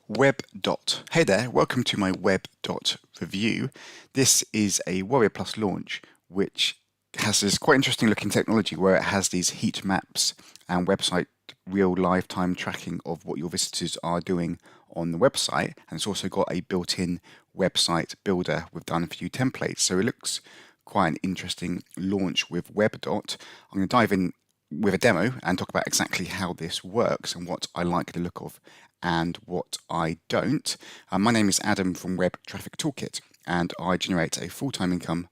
WebDot. Hey there, welcome to my WebDot review. This is a Warrior Plus launch which has this quite interesting looking technology where it has these heat maps and website real live time tracking of what your visitors are doing on the website, and it's also got a built-in website builder with done for you templates. So it looks quite an interesting launch with WebDot. I'm going to dive in with a demo and talk about exactly how this works and what I like the look of and what I don't. My name is Adam from Web Traffic Toolkit, and I generate a full-time income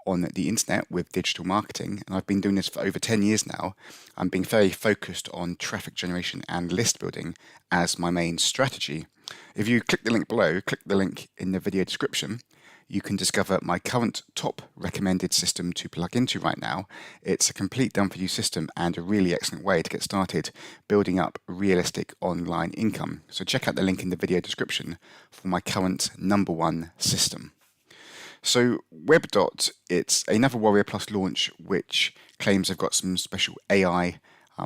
on the internet with digital marketing, and I've been doing this for over 10 years now. I'm being very focused on traffic generation and list building as my main strategy. If you click the link below, click the link in the video description, you can discover my current top recommended system to plug into right now. It's a complete done-for-you system and a really excellent way to get started building up realistic online income. So check out the link in the video description for my current #1 system. So WebDot, it's another Warrior Plus launch which claims they've got some special AI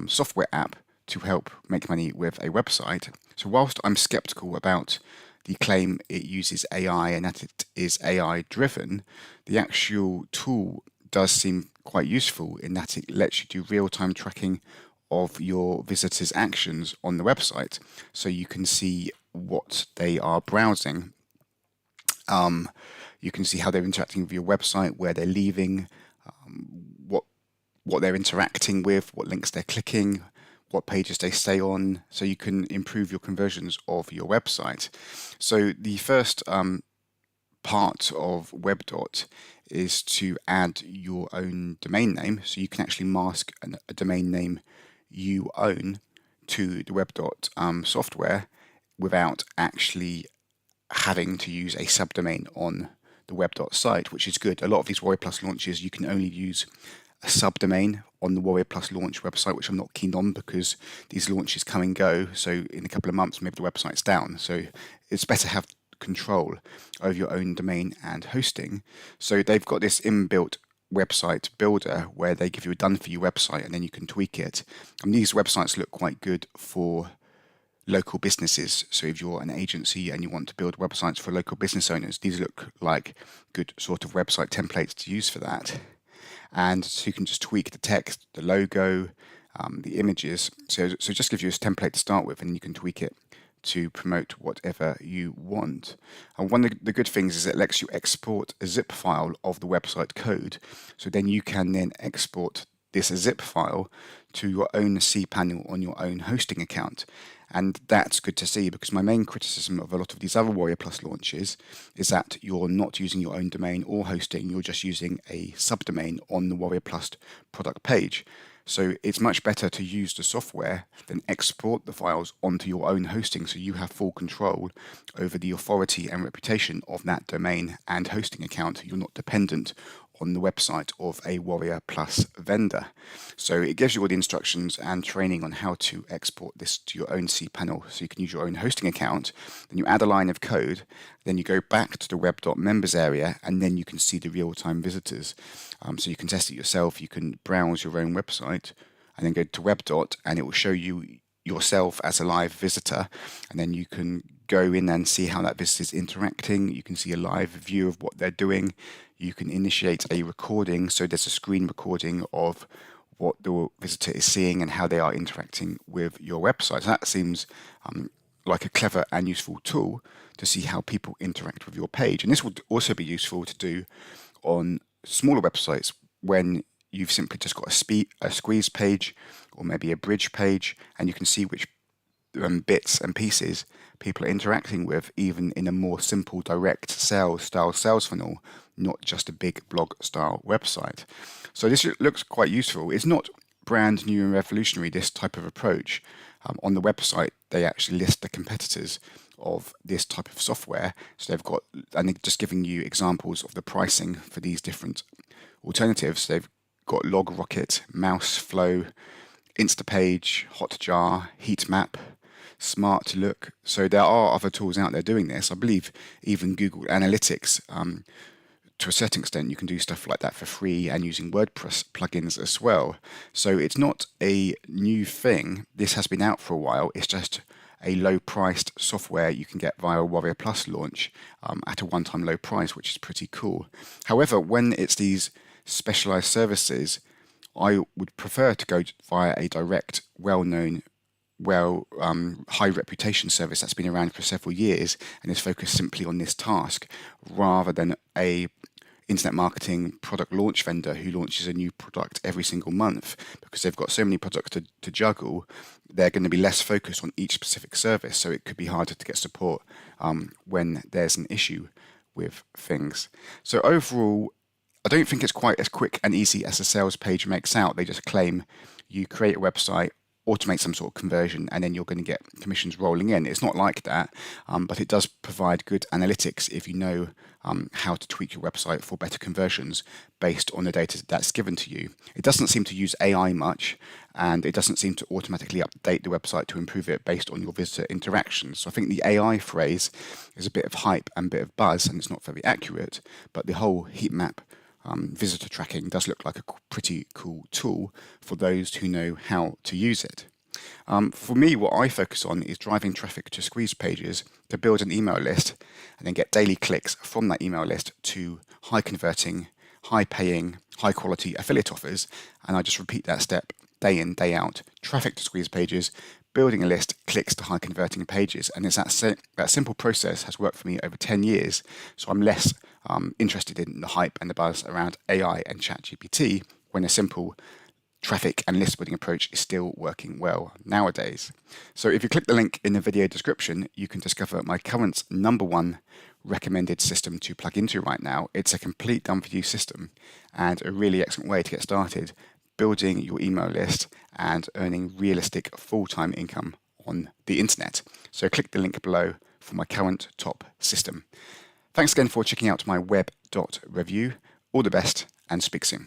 software app to help make money with a website. So whilst I'm skeptical about the claim it uses AI and that it is AI driven, the actual tool does seem quite useful in that it lets you do real-time tracking of your visitors' actions on the website, so you can see what they are browsing. You can see how they're interacting with your website, where they're leaving, what they're interacting with, what links they're clicking, what pages they stay on, so you can improve your conversions of your website. So the first part of WebDot is to add your own domain name, so you can actually mask a domain name you own to the WebDot software without actually having to use a subdomain on the WebDot site, which is good. A lot of these Warrior Plus launches, you can only use a subdomain on the Warrior Plus launch website, which I'm not keen on because these launches come and go. So in a couple of months, maybe the website's down. So it's better to have control over your own domain and hosting. So they've got this inbuilt website builder where they give you a done for you website and then you can tweak it. And these websites look quite good for local businesses. So if you're an agency and you want to build websites for local business owners, these look like good sort of website templates to use for that. And so you can just tweak the text, the logo, the images. So just gives you a template to start with, and you can tweak it to promote whatever you want. And one of the good things is it lets you export a zip file of the website code. So then you can then export this zip file to your own cPanel on your own hosting account. And that's good to see, because my main criticism of a lot of these other Warrior Plus launches is that you're not using your own domain or hosting, you're just using a subdomain on the Warrior Plus product page. So it's much better to use the software than export the files onto your own hosting, so you have full control over the authority and reputation of that domain and hosting account. You're not dependent on the website of a Warrior Plus vendor. So it gives you all the instructions and training on how to export this to your own cPanel, so you can use your own hosting account. Then you add a line of code, then you go back to the WebDot members area, and then you can see the real-time visitors. So you can test it yourself. You can browse your own website and then go to WebDot, and it will show you yourself as a live visitor, and then you can go in and see how that visitor is interacting. You can see a live view of what they're doing. You can initiate a recording, so there's a screen recording of what the visitor is seeing and how they are interacting with your website. So that seems like a clever and useful tool to see how people interact with your page. And this would also be useful to do on smaller websites when you've simply just got a squeeze page or maybe a bridge page, and you can see which bits and pieces people are interacting with, even in a more simple direct sales style sales funnel, not just a big blog style website. So this looks quite useful. It's not brand new and revolutionary, this type of approach. On the website, they actually list the competitors of this type of software. So they've got, and they're just giving you examples of the pricing for these different alternatives. They've got LogRocket, Mouseflow, Instapage, Hotjar, Heatmap, Smartlook. So there are other tools out there doing this. I believe even Google Analytics, to a certain extent, you can do stuff like that for free and using WordPress plugins as well. So it's not a new thing. This has been out for a while. It's just a low-priced software you can get via Warrior Plus launch at a one-time low price, which is pretty cool. However, when it's these specialized services, I would prefer to go via a direct, well-known, high reputation service that's been around for several years and is focused simply on this task, rather than a internet marketing product launch vendor who launches a new product every single month. Because they've got so many products to juggle, they're going to be less focused on each specific service, so it could be harder to get support when there's an issue with things. So overall, I don't think it's quite as quick and easy as the sales page makes out. They just claim you create a website, automate some sort of conversion, and then you're going to get commissions rolling in. It's not like that, but it does provide good analytics if you know how to tweak your website for better conversions based on the data that's given to you. It doesn't seem to use AI much, and it doesn't seem to automatically update the website to improve it based on your visitor interactions. So I think the AI phrase is a bit of hype and a bit of buzz, and it's not very accurate, but the whole heat map visitor tracking does look like a pretty cool tool for those who know how to use it. For me, what I focus on is driving traffic to Squeeze pages to build an email list and then get daily clicks from that email list to high converting, high paying, high quality affiliate offers. And I just repeat that step day in, day out. Traffic to Squeeze pages, building a list, clicks to high converting pages. And it's that simple process has worked for me over 10 years. So I'm less interested in the hype and the buzz around AI and ChatGPT when a simple traffic and list building approach is still working well nowadays. So if you click the link in the video description, you can discover my current #1 recommended system to plug into right now. It's a complete done for you system and a really excellent way to get started building your email list and earning realistic full-time income on the internet. So click the link below for my current top system. Thanks again for checking out my web.review. All the best and speak soon.